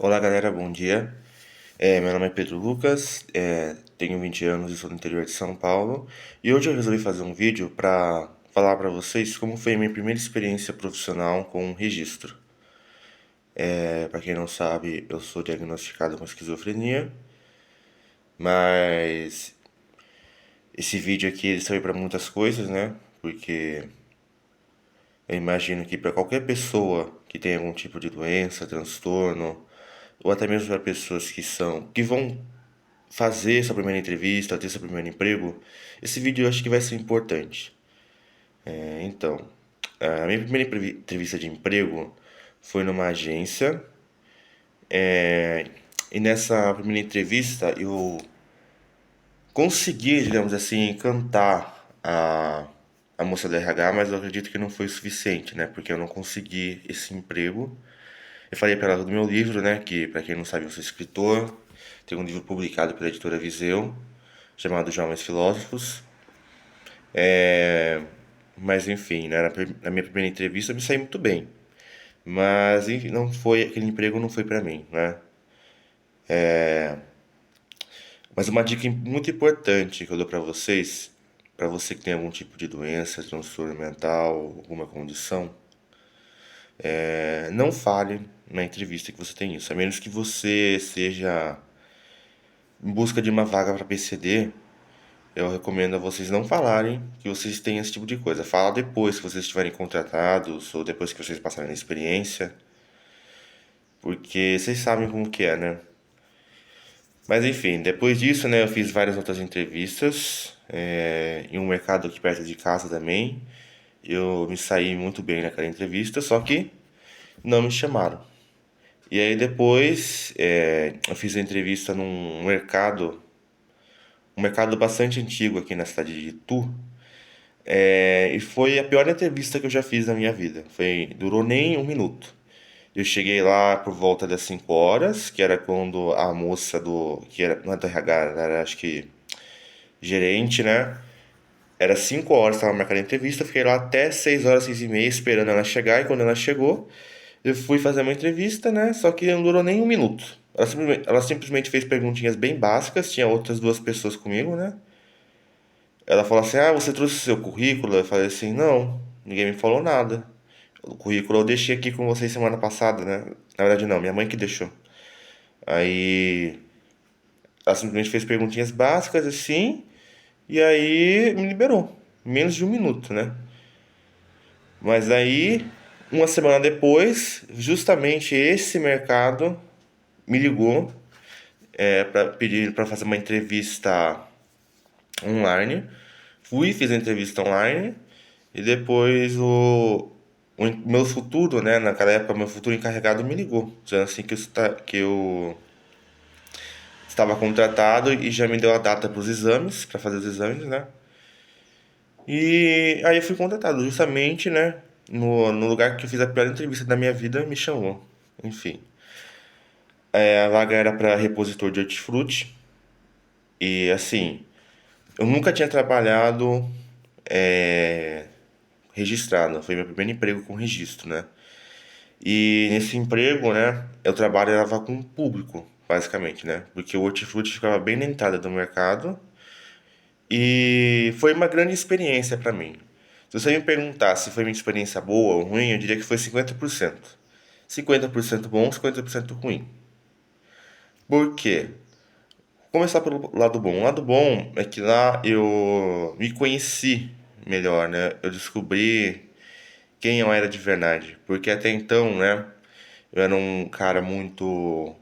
Olá galera, bom dia. Meu nome é Pedro Lucas, tenho 20 anos e sou do interior de São Paulo. E hoje eu resolvi fazer um vídeo para falar para vocês como foi a minha primeira experiência profissional com registro. Para quem não sabe, eu sou diagnosticado com esquizofrenia, mas esse vídeo aqui ele serve para muitas coisas, né? Porque eu imagino que para qualquer pessoa que tem algum tipo de doença, transtorno, ou até mesmo para pessoas que vão fazer essa primeira entrevista, ter seu primeiro emprego, esse vídeo eu acho que vai ser importante. Então, a minha primeira entrevista de emprego foi numa agência, e nessa primeira entrevista eu consegui, digamos assim, encantar a moça da RH, mas eu acredito que não foi o suficiente, né? Porque eu não consegui esse emprego. Eu falei para ela do meu livro, né? Que, para quem não sabe, eu sou escritor. Tenho um livro publicado pela editora Viseu, chamado Jovens Filósofos. Mas enfim, né, na minha primeira entrevista eu me saí muito bem. Mas enfim, não foi, aquele emprego não foi pra mim, né? Mas uma dica muito importante que eu dou pra você que tem algum tipo de doença, transtorno mental, alguma condição, não fale na entrevista que você tem isso. A menos que você seja em busca de uma vaga para PCD, eu recomendo a vocês não falarem que vocês têm esse tipo de coisa. Fala depois que vocês estiverem contratados ou depois que vocês passarem a experiência. Porque vocês sabem como que é, né? Mas enfim, depois disso, né, eu fiz várias outras entrevistas, em um mercado aqui perto de casa também. Eu me saí muito bem naquela entrevista, só que não me chamaram. E aí depois, eu fiz a entrevista num mercado, um mercado bastante antigo aqui na cidade de Itu. E foi a pior entrevista que eu já fiz na minha vida. Durou nem um minuto. Eu cheguei lá por volta das 5 horas, que era quando a moça que era, não é do RH, era acho que gerente, né? Era 5 horas, estava marcada a entrevista, fiquei lá até 6 horas, 6 e meia, esperando ela chegar, e quando ela chegou, eu fui fazer uma entrevista, né? Só que não durou nem um minuto. Ela simplesmente fez perguntinhas bem básicas, tinha outras duas pessoas comigo, né? Ela falou assim: Ah, você trouxe seu currículo? Eu falei assim: Não, ninguém me falou nada. O currículo eu deixei aqui com vocês semana passada, né? Na verdade, não, minha mãe que deixou. Aí ela simplesmente fez perguntinhas básicas assim, e aí me liberou. Menos de um minuto, né? Mas aí, uma semana depois, justamente esse mercado me ligou para pedir para fazer uma entrevista online. Fui, fiz a entrevista online e depois o meu futuro, né? Naquela época, meu futuro encarregado me ligou, dizendo assim que eu estava contratado e já me deu a data para os exames, para fazer os exames, né? E aí eu fui contratado, justamente, né? No lugar que eu fiz a pior entrevista da minha vida, me chamou. Enfim. A vaga era para repositor de hortifruti. E assim, eu nunca tinha trabalhado registrado. Foi meu primeiro emprego com registro, né? E nesse emprego, né, eu trabalhava com o público, basicamente, né? Porque o hortifruti ficava bem na entrada do mercado. E foi uma grande experiência para mim. Se você me perguntar se foi uma experiência boa ou ruim, eu diria que foi 50%. 50% bom, 50% ruim. Por quê? Vou começar pelo lado bom. O lado bom é que lá eu me conheci melhor, né? Eu descobri quem eu era de verdade. Porque até então, né? Eu era um cara muito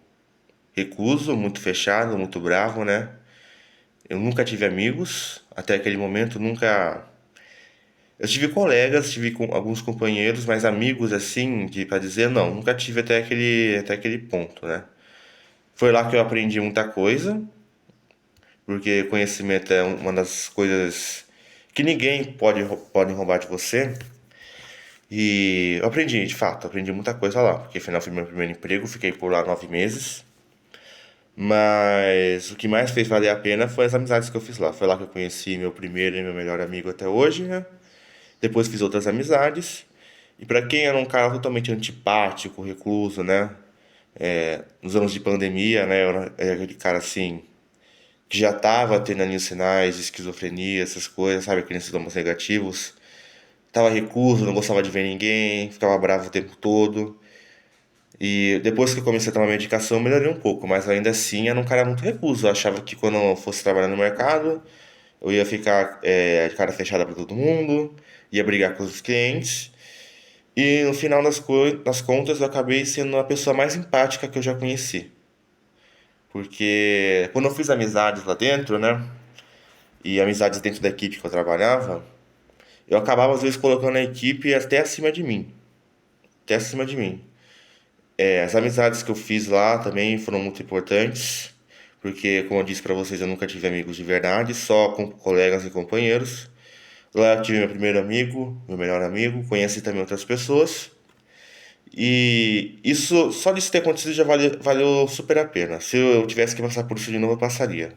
recluso, muito fechado, muito bravo, né? Eu nunca tive amigos. Até aquele momento, nunca. Eu tive colegas, tive com alguns companheiros, mas amigos assim, de para dizer não, nunca tive até aquele ponto, né? Foi lá que eu aprendi muita coisa, porque conhecimento é uma das coisas que ninguém pode roubar de você. E eu aprendi, de fato, aprendi muita coisa lá, porque afinal foi meu primeiro emprego, fiquei por lá 9 meses. Mas o que mais fez valer a pena foi as amizades que eu fiz lá. Foi lá que eu conheci meu primeiro e meu melhor amigo até hoje, né? Depois fiz outras amizades. E pra quem era um cara totalmente antipático, recluso, né? Nos anos de pandemia, né? Eu era aquele cara assim, que já tava tendo ali os sinais de esquizofrenia, essas coisas, sabe? Aqueles sintomas negativos. Tava recluso, não gostava de ver ninguém, ficava bravo o tempo todo. E depois que eu comecei a tomar medicação, eu melhorei um pouco, mas ainda assim era um cara muito recluso. Eu achava que quando eu fosse trabalhar no mercado, eu ia ficar de cara fechada para todo mundo, ia brigar com os clientes. E no final das contas, eu acabei sendo a pessoa mais empática que eu já conheci. Porque quando eu fiz amizades lá dentro, né? E amizades dentro da equipe que eu trabalhava, eu acabava às vezes colocando a equipe até acima de mim. Até acima de mim. As amizades que eu fiz lá também foram muito importantes, porque, como eu disse pra vocês, eu nunca tive amigos de verdade, só com colegas e companheiros. Lá eu tive meu primeiro amigo, meu melhor amigo, conheci também outras pessoas. E isso, só disso ter acontecido já valeu super a pena. Se eu tivesse que passar por isso de novo, eu passaria.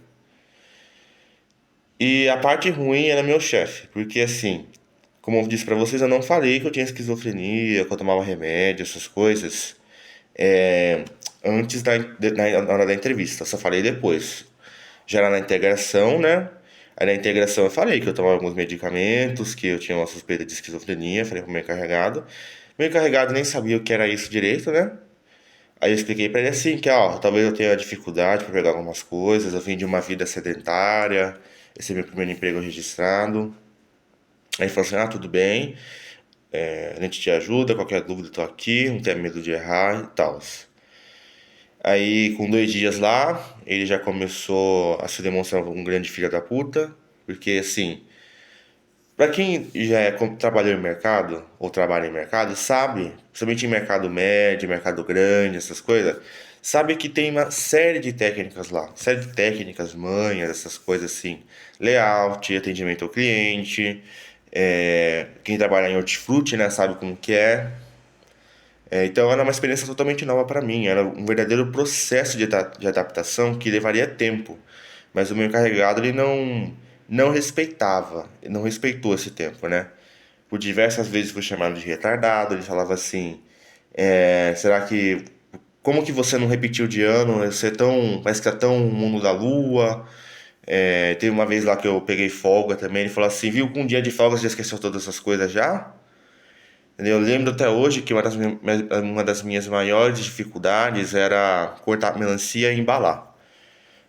E a parte ruim era meu chefe, porque assim, como eu disse pra vocês, eu não falei que eu tinha esquizofrenia, que eu tomava remédio, essas coisas. é, Antes na hora da entrevista, só falei depois. Já era na integração, né? Aí na integração eu falei que eu tomava alguns medicamentos, que eu tinha uma suspeita de esquizofrenia, falei pro meu encarregado. Meu encarregado nem sabia o que era isso direito, né? Aí eu expliquei pra ele assim, que ó, talvez eu tenha dificuldade para pegar algumas coisas, eu vim de uma vida sedentária, esse é meu primeiro emprego registrado. Aí ele falou assim, tudo bem, a gente te ajuda, qualquer dúvida eu tô aqui, não tenha medo de errar e tal. Aí, com 2 dias lá, ele já começou a se demonstrar um grande filho da puta, porque assim, pra quem já trabalhou em mercado, ou trabalha em mercado, sabe, principalmente em mercado médio, mercado grande, essas coisas, sabe que tem uma série de técnicas lá, série de técnicas, manhas, essas coisas assim, layout, atendimento ao cliente, quem trabalha em hortifruti, né, sabe como que é. Então era uma experiência totalmente nova para mim, era um verdadeiro processo de adaptação que levaria tempo, mas o meu encarregado ele não respeitava, ele não respeitou esse tempo, né? Por diversas vezes fui chamado de retardado, ele falava assim, será que como que você não repetiu de ano? Você é tão, parece que é tão mundo da lua. Teve uma vez lá que eu peguei folga também, ele falou assim, viu, com um dia de folga você já esqueceu todas essas coisas já? Eu lembro até hoje que uma das minhas maiores dificuldades era cortar melancia e embalar,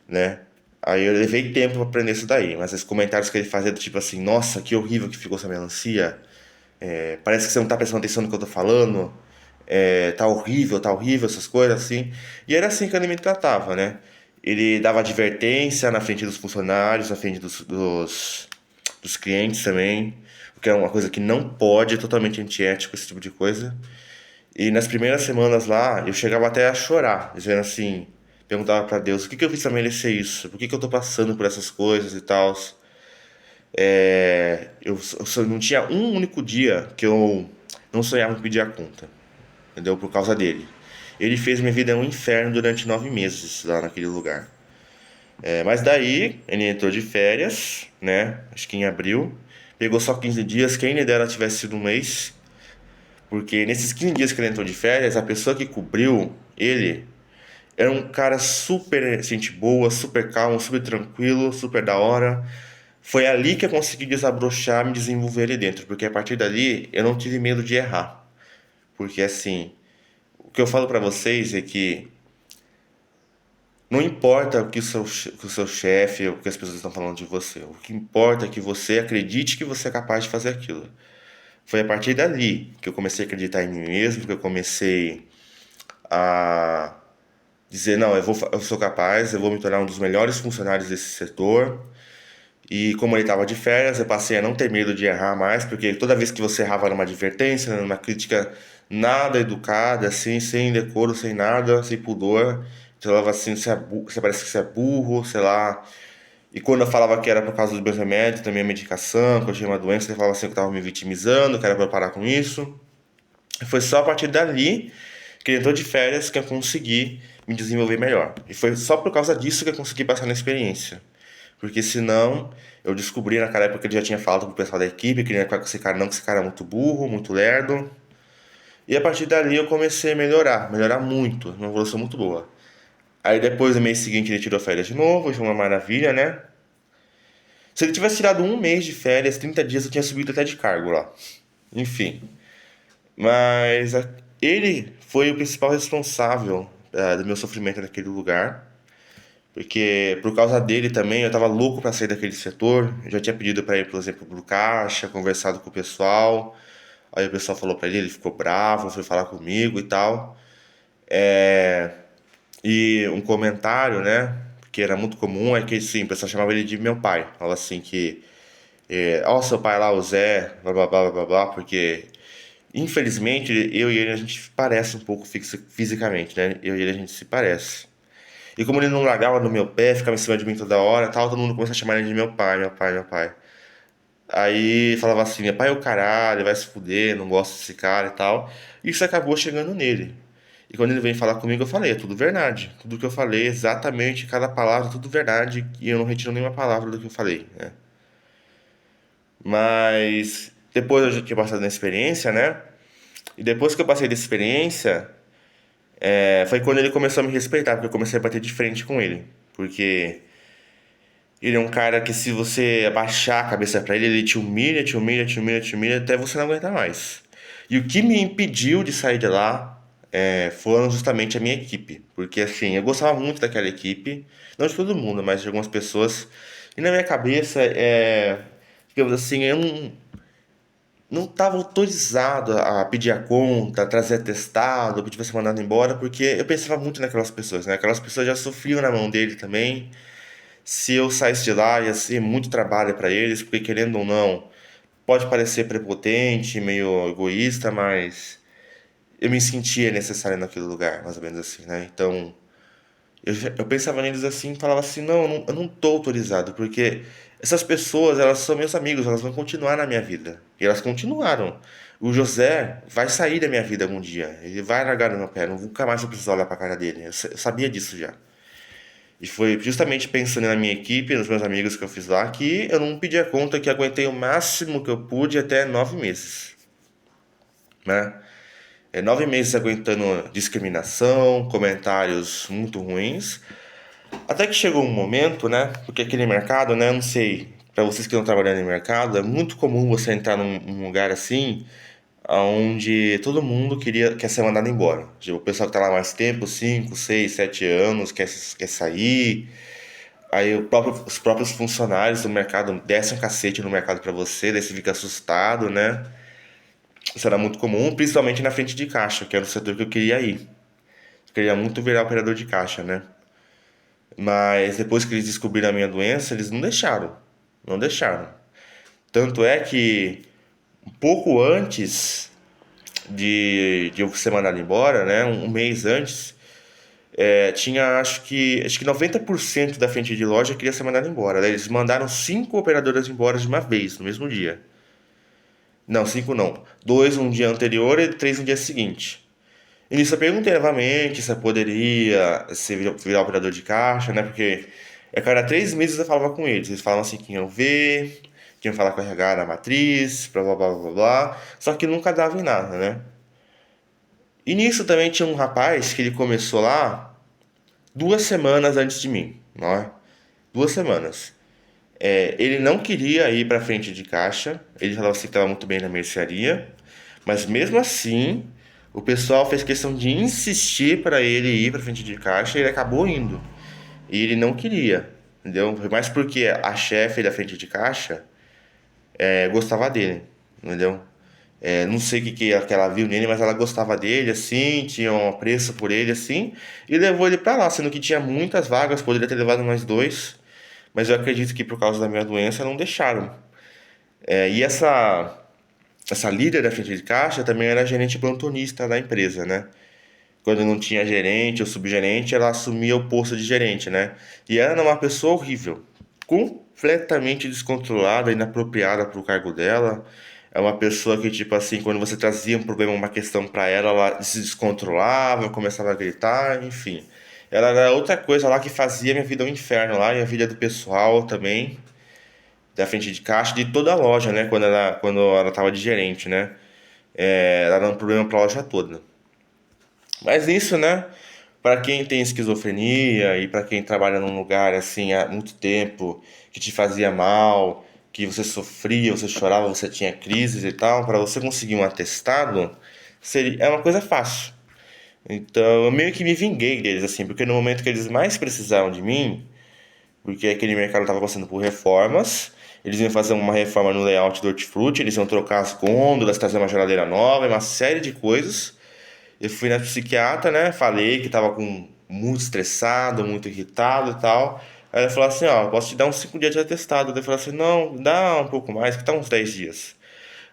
né? Aí eu levei tempo pra aprender isso daí, mas os comentários que ele fazia do tipo assim, nossa, que horrível que ficou essa melancia, parece que você não tá prestando atenção no que eu tô falando, tá horrível, essas coisas assim. E era assim que ele me tratava, né? Ele dava advertência na frente dos funcionários, na frente dos clientes também, o que é uma coisa que não pode, é totalmente antiético esse tipo de coisa. E nas primeiras semanas lá, eu chegava até a chorar, dizendo assim, perguntava pra Deus, o que que eu fiz pra merecer isso? Por que que eu tô passando por essas coisas e tal? Eu só não tinha um único dia que eu não sonhava em pedir a conta, entendeu? Por causa dele. Ele fez minha vida um inferno durante 9 meses lá naquele lugar. Mas daí, ele entrou de férias, né? Acho que em abril. Pegou só 15 dias, quem lhe dera tivesse sido um mês. Porque nesses 15 dias que ele entrou de férias, a pessoa que cobriu ele era um cara super gente boa, super calmo, super tranquilo, super da hora. Foi ali que eu consegui desabrochar, me desenvolver ali dentro, porque a partir dali eu não tive medo de errar. Porque assim, o que eu falo pra vocês é que não importa que o seu chefe ou o que as pessoas estão falando de você, o que importa é que você acredite que você é capaz de fazer aquilo. Foi a partir dali que eu comecei a acreditar em mim mesmo, que eu comecei a dizer, não, eu sou capaz, eu vou me tornar um dos melhores funcionários desse setor. E como ele estava de férias, eu passei a não ter medo de errar mais, porque toda vez que você errava numa advertência, numa crítica nada educada, assim, sem decoro, sem nada, sem pudor, você falava assim, você parece que você é burro, sei lá. E quando eu falava que era por causa dos meus remédios, da minha medicação, que eu tinha uma doença, você falava assim que eu estava me vitimizando, que era para parar com isso. E foi só a partir dali que ele entrou de férias que eu consegui me desenvolver melhor. E foi só por causa disso que eu consegui passar na experiência. Porque senão, eu descobri naquela época que ele já tinha falado pro pessoal da equipe, que ele não ia ficar com esse cara não, que esse cara é muito burro, muito lerdo. E a partir dali eu comecei a melhorar muito, uma evolução muito boa. Aí depois, no mês seguinte, ele tirou férias de novo, foi uma maravilha, né? Se ele tivesse tirado um mês de férias, 30 dias, eu tinha subido até de cargo lá. Enfim. Mas ele foi o principal responsável do meu sofrimento naquele lugar. Porque por causa dele também eu tava louco pra sair daquele setor. Eu já tinha pedido pra ir, por exemplo, pro caixa, conversado com o pessoal. Aí o pessoal falou pra ele, ele ficou bravo, foi falar comigo e tal. É, E um comentário, né, que era muito comum, é que sim, o pessoal chamava ele de meu pai. Falava assim que, ó, seu pai lá, o Zé, blá blá blá blá blá, porque infelizmente eu e ele a gente parece um pouco fisicamente, né? Eu e ele a gente se parece. E como ele não largava no meu pé, ficava em cima de mim toda hora, tal, todo mundo começou a chamar ele de meu pai, meu pai, meu pai. Aí falava assim, meu pai é o caralho, vai se fuder, não gosto desse cara e tal. E isso acabou chegando nele. E quando ele veio falar comigo, eu falei, é tudo verdade. Tudo que eu falei, exatamente, cada palavra, tudo verdade. E eu não retiro nenhuma palavra do que eu falei, né? Mas depois eu já tinha passado na experiência, né? E depois que eu passei dessa experiência, foi quando ele começou a me respeitar, porque eu comecei a bater de frente com ele. Porque ele é um cara que se você abaixar a cabeça pra ele, ele te humilha, te humilha, te humilha, te humilha, até você não aguentar mais. E o que me impediu de sair de lá foram justamente a minha equipe. Porque assim, eu gostava muito daquela equipe, não de todo mundo, mas de algumas pessoas. E na minha cabeça, digamos assim, eu não estava autorizado a pedir a conta, a trazer atestado, pedir pra ser mandado embora, porque eu pensava muito naquelas pessoas, né? Aquelas pessoas já sofriam na mão dele também. Se eu saísse de lá, ia ser muito trabalho para eles, porque querendo ou não, pode parecer prepotente, meio egoísta, mas eu me sentia necessário naquele lugar, mais ou menos assim, né? Então, eu pensava neles assim, falava assim, não, eu não tô autorizado, porque essas pessoas, elas são meus amigos, elas vão continuar na minha vida. E elas continuaram. O José vai sair da minha vida algum dia, ele vai largar no meu pé, nunca mais vou precisar olhar pra cara dele. Eu sabia disso já. E foi justamente pensando na minha equipe, nos meus amigos que eu fiz lá, que eu não pedi a conta, que aguentei o máximo que eu pude até 9 meses, né? 9 meses aguentando discriminação, comentários muito ruins, até que chegou um momento, né? Porque aquele mercado, né? Eu não sei, para vocês que estão trabalhando em mercado, é muito comum você entrar num lugar assim, onde todo mundo quer ser mandado embora. Tipo, o pessoal que tá lá mais tempo, 5, 6, 7 anos, quer sair. Aí os próprios funcionários do mercado descem um cacete no mercado pra você, daí você fica assustado, né? Isso era muito comum, principalmente na frente de caixa, que era o setor que eu queria ir. Eu queria muito virar operador de caixa, né? Mas depois que eles descobriram a minha doença, eles não deixaram. Não deixaram. Tanto é que um pouco antes de eu ser mandado embora, né? Um mês antes, tinha acho que 90% da frente de loja queria ser mandada embora. Daí eles mandaram 5 operadoras embora de uma vez, no mesmo dia. Não, 5 não. Dois um dia anterior e 3 no dia seguinte. E nisso eu perguntei novamente se eu poderia virar operador de caixa, né? Porque a cada 3 meses eu falava com eles. Eles falavam assim que iam ver, que iam falar com a RH da matriz, blá blá blá blá blá. Só que nunca dava em nada, né? E nisso também tinha um rapaz que ele começou lá 2 semanas antes de mim, não é? 2 semanas. Ele não queria ir para frente de caixa, ele falava assim que estava muito bem na mercearia, mas mesmo assim, o pessoal fez questão de insistir para ele ir para frente de caixa e ele acabou indo. E ele não queria, entendeu? Mas porque a chefe da frente de caixa gostava dele, entendeu? Não sei o que ela viu nele, mas ela gostava dele, assim, tinha um apreço por ele, assim, e levou ele pra lá, sendo que tinha muitas vagas, poderia ter levado mais dois, mas eu acredito que por causa da minha doença não deixaram. E essa líder da frente de caixa também era gerente plantonista da empresa, né? Quando não tinha gerente ou subgerente, ela assumia o posto de gerente, né? E ela era uma pessoa horrível, completamente descontrolada, inapropriada para o cargo dela. É uma pessoa que, tipo assim, quando você trazia um problema, uma questão para ela, ela se descontrolava, começava a gritar, enfim. Ela era outra coisa lá que fazia minha vida um inferno lá e a vida do pessoal também, da frente de caixa, de toda a loja, né? Quando ela tava de gerente, né? Ela era um problema para a loja toda. Mas isso, né? Para quem tem esquizofrenia e para quem trabalha num lugar assim há muito tempo, que te fazia mal, que você sofria, você chorava, você tinha crises e tal, para você conseguir um atestado, é uma coisa fácil. Então, eu meio que me vinguei deles assim, porque no momento que eles mais precisavam de mim, porque aquele mercado estava passando por reformas. Eles iam fazer uma reforma no layout do Hortifruti, eles iam trocar as gôndolas, trazer uma geladeira nova, uma série de coisas. Eu fui na psiquiatra, né? Falei que estava muito estressado, muito irritado e tal. Aí ela falou assim, ó, posso te dar uns 5 dias de atestado. Eu falei assim, não, dá um pouco mais, que tá uns 10 dias.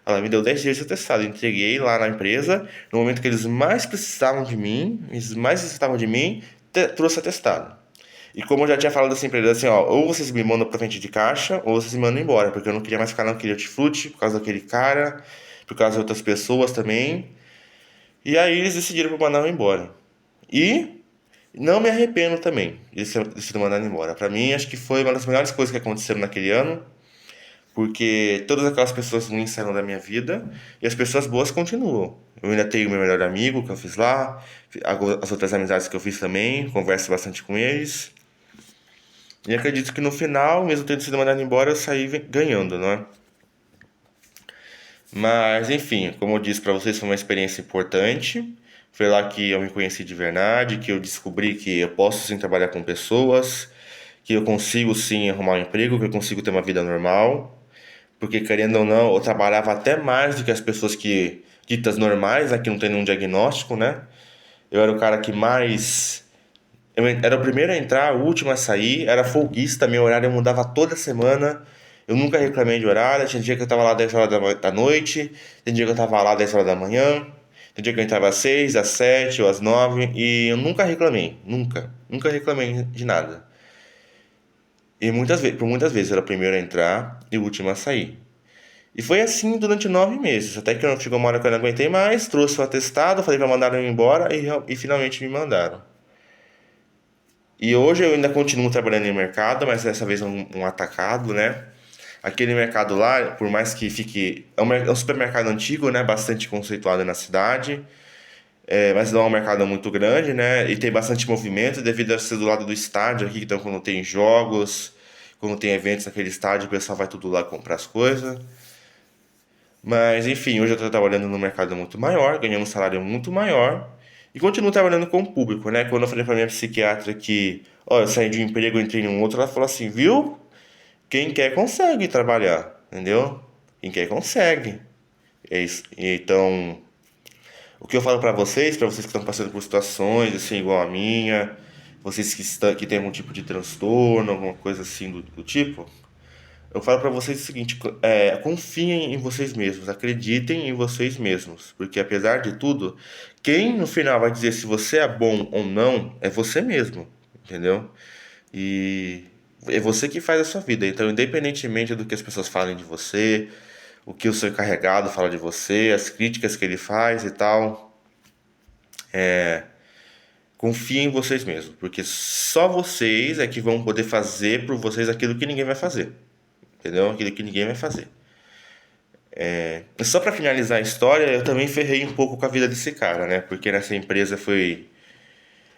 Ela me deu 10 dias de atestado. Eu entreguei lá na empresa. No momento que eles mais precisavam de mim, eles mais necessitavam de mim, trouxe atestado. E como eu já tinha falado assim pra eles, assim, ó, ou vocês me mandam pra frente de caixa, ou vocês me mandam embora, porque eu não queria mais ficar naquele hortifruti, por causa daquele cara, por causa de outras pessoas também. E aí eles decidiram me mandar embora. E não me arrependo também de ter sido mandado embora. Pra mim, acho que foi uma das melhores coisas que aconteceram naquele ano, porque todas aquelas pessoas ruins saíram da minha vida e as pessoas boas continuam. Eu ainda tenho meu melhor amigo que eu fiz lá, as outras amizades que eu fiz também, converso bastante com eles. E acredito que no final, mesmo tendo sido mandado embora, eu saí ganhando, não é? Mas, enfim, como eu disse para vocês, foi uma experiência importante. Foi lá que eu me conheci de verdade, que eu descobri que eu posso sim trabalhar com pessoas, que eu consigo sim arrumar um emprego, que eu consigo ter uma vida normal. Porque, querendo ou não, eu trabalhava até mais do que as pessoas que ditas normais, né, que não tem nenhum diagnóstico, né? Eu era o cara que mais. Eu era o primeiro a entrar, o último a sair, era folguista, meu horário mudava toda semana. Eu nunca reclamei de horário, tinha dia que eu tava lá 10 horas da noite, tem dia que eu tava lá 10 horas da manhã, tem dia que eu entrava às 6, às 7 ou às 9 e eu nunca reclamei, nunca, nunca reclamei de nada. E por muitas vezes eu era o primeiro a entrar e o último a sair. E foi assim durante 9 meses, até que chegou uma hora que eu não aguentei mais, trouxe o atestado, falei pra mandar eu embora e finalmente me mandaram. E hoje eu ainda continuo trabalhando em mercado, mas dessa vez um atacado, né? Aquele mercado lá, por mais que fique. É um supermercado antigo, né? Bastante conceituado na cidade. Mas não é um mercado muito grande, né? E tem bastante movimento devido a ser do lado do estádio aqui. Então, quando tem jogos, quando tem eventos naquele estádio, o pessoal vai tudo lá comprar as coisas. Mas, enfim, hoje eu estou trabalhando num mercado muito maior, ganhando um salário muito maior. E continuo trabalhando com o público, né? Quando eu falei pra minha psiquiatra que, ó, eu saí de um emprego, entrei em um outro, ela falou assim, viu? Quem quer consegue trabalhar, entendeu? Quem quer consegue. É isso. Então, o que eu falo pra vocês que estão passando por situações assim igual a minha, vocês que têm algum tipo de transtorno, alguma coisa assim do tipo, eu falo pra vocês o seguinte, confiem em vocês mesmos, acreditem em vocês mesmos, porque apesar de tudo, quem no final vai dizer se você é bom ou não é você mesmo, entendeu? E é você que faz a sua vida. Então, independentemente do que as pessoas falem de você, o que o seu encarregado fala de você, as críticas que ele faz e tal, confiem em vocês mesmos, porque só vocês é que vão poder fazer por vocês aquilo que ninguém vai fazer. Entendeu? Aquilo que ninguém vai fazer. Só pra finalizar a história, eu também ferrei um pouco com a vida desse cara, né? Porque nessa empresa foi.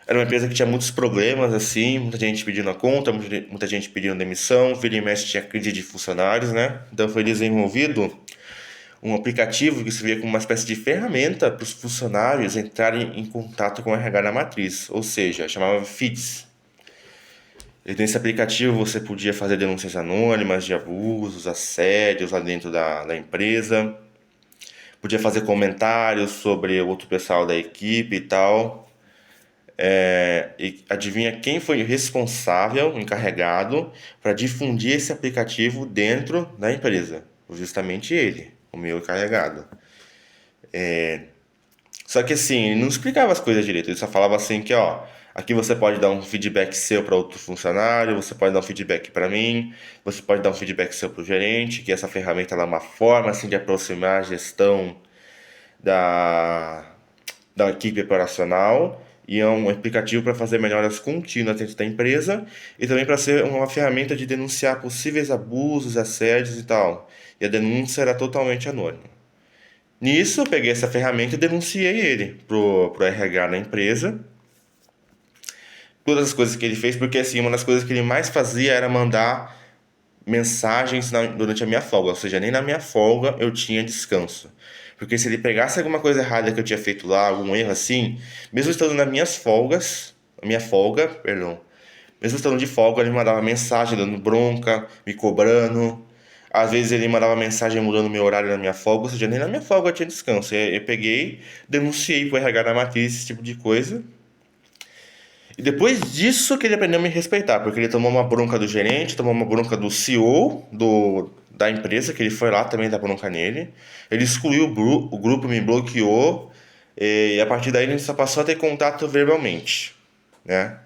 Era uma empresa que tinha muitos problemas, assim, muita gente pedindo a conta, muita gente pedindo demissão, vira e mexe tinha crise de funcionários, né? Então foi desenvolvido um aplicativo que servia como uma espécie de ferramenta para os funcionários entrarem em contato com o RH na matriz, ou seja, chamava FITS. E nesse aplicativo você podia fazer denúncias anônimas de abusos, assédios lá dentro da empresa, podia fazer comentários sobre o outro pessoal da equipe e tal. E adivinha quem foi o responsável, o encarregado, para difundir esse aplicativo dentro da empresa? Justamente ele, o meu encarregado. Só que assim, ele não explicava as coisas direito, ele só falava assim que, ó, aqui você pode dar um feedback seu para outro funcionário, você pode dar um feedback para mim, você pode dar um feedback seu para o gerente, que essa ferramenta ela é uma forma assim de aproximar a gestão da, da equipe operacional e é um aplicativo para fazer melhoras contínuas dentro da empresa e também para ser uma ferramenta de denunciar possíveis abusos, assédios e tal. E a denúncia era totalmente anônima. Nisso, eu peguei essa ferramenta e denunciei ele pro RH da empresa. Todas as coisas que ele fez, porque assim, uma das coisas que ele mais fazia era mandar mensagens durante a minha folga, ou seja, nem na minha folga eu tinha descanso. Porque se ele pegasse alguma coisa errada que eu tinha feito lá, algum erro assim, mesmo estando nas minhas folgas, na minha folga, perdão, mesmo estando de folga, ele mandava mensagem dando bronca, me cobrando. Às vezes ele mandava mensagem mudando meu horário na minha folga, ou seja, nem na minha folga eu tinha descanso. Eu peguei, denunciei pro RH da matriz esse tipo de coisa. E depois disso que ele aprendeu a me respeitar, porque ele tomou uma bronca do gerente, tomou uma bronca do CEO da empresa, que ele foi lá também dar bronca nele. Ele excluiu o grupo, me bloqueou, e a partir daí a gente só passou a ter contato verbalmente, né?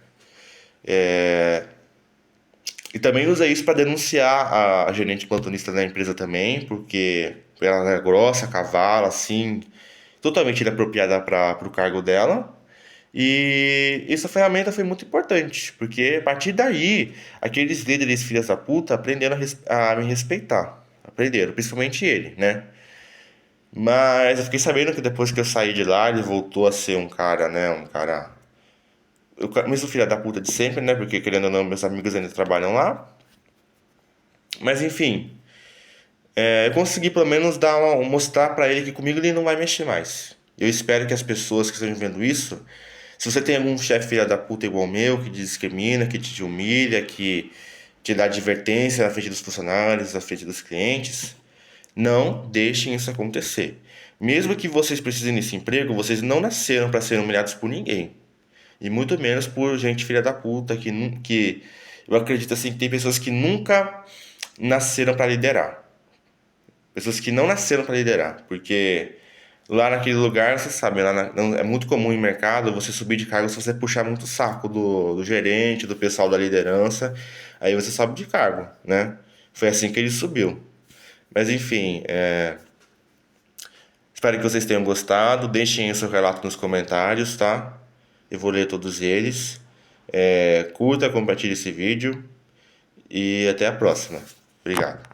E também usa isso para denunciar a gerente plantonista da empresa também, porque ela é grossa, cavala, assim, totalmente inapropriada para o cargo dela. E essa ferramenta foi muito importante, porque a partir daí, aqueles líderes filhas da puta aprenderam a me respeitar. Aprenderam, principalmente ele, né? Mas eu fiquei sabendo que depois que eu saí de lá, ele voltou a ser um cara, né? Um cara. O mesmo filho da puta de sempre, né? Porque querendo ou não, meus amigos ainda trabalham lá. Mas enfim, eu consegui pelo menos mostrar pra ele que comigo ele não vai mexer mais. Eu espero que as pessoas que estejam vendo isso, se você tem algum chefe filha da puta igual o meu, que te discrimina, que te humilha, que te dá advertência na frente dos funcionários, na frente dos clientes, não deixem isso acontecer. Mesmo que vocês precisem desse emprego, vocês não nasceram para ser humilhados por ninguém. E muito menos por gente filha da puta, que eu acredito assim que tem pessoas que nunca nasceram para liderar. Pessoas que não nasceram para liderar, porque lá naquele lugar, você sabe, é muito comum em mercado você subir de cargo se você puxar muito o saco do gerente, do pessoal da liderança, aí você sobe de cargo, né? Foi assim que ele subiu. Mas enfim, espero que vocês tenham gostado. Deixem o seu relato nos comentários, tá? Eu vou ler todos eles. Curta, compartilhe esse vídeo e até a próxima. Obrigado.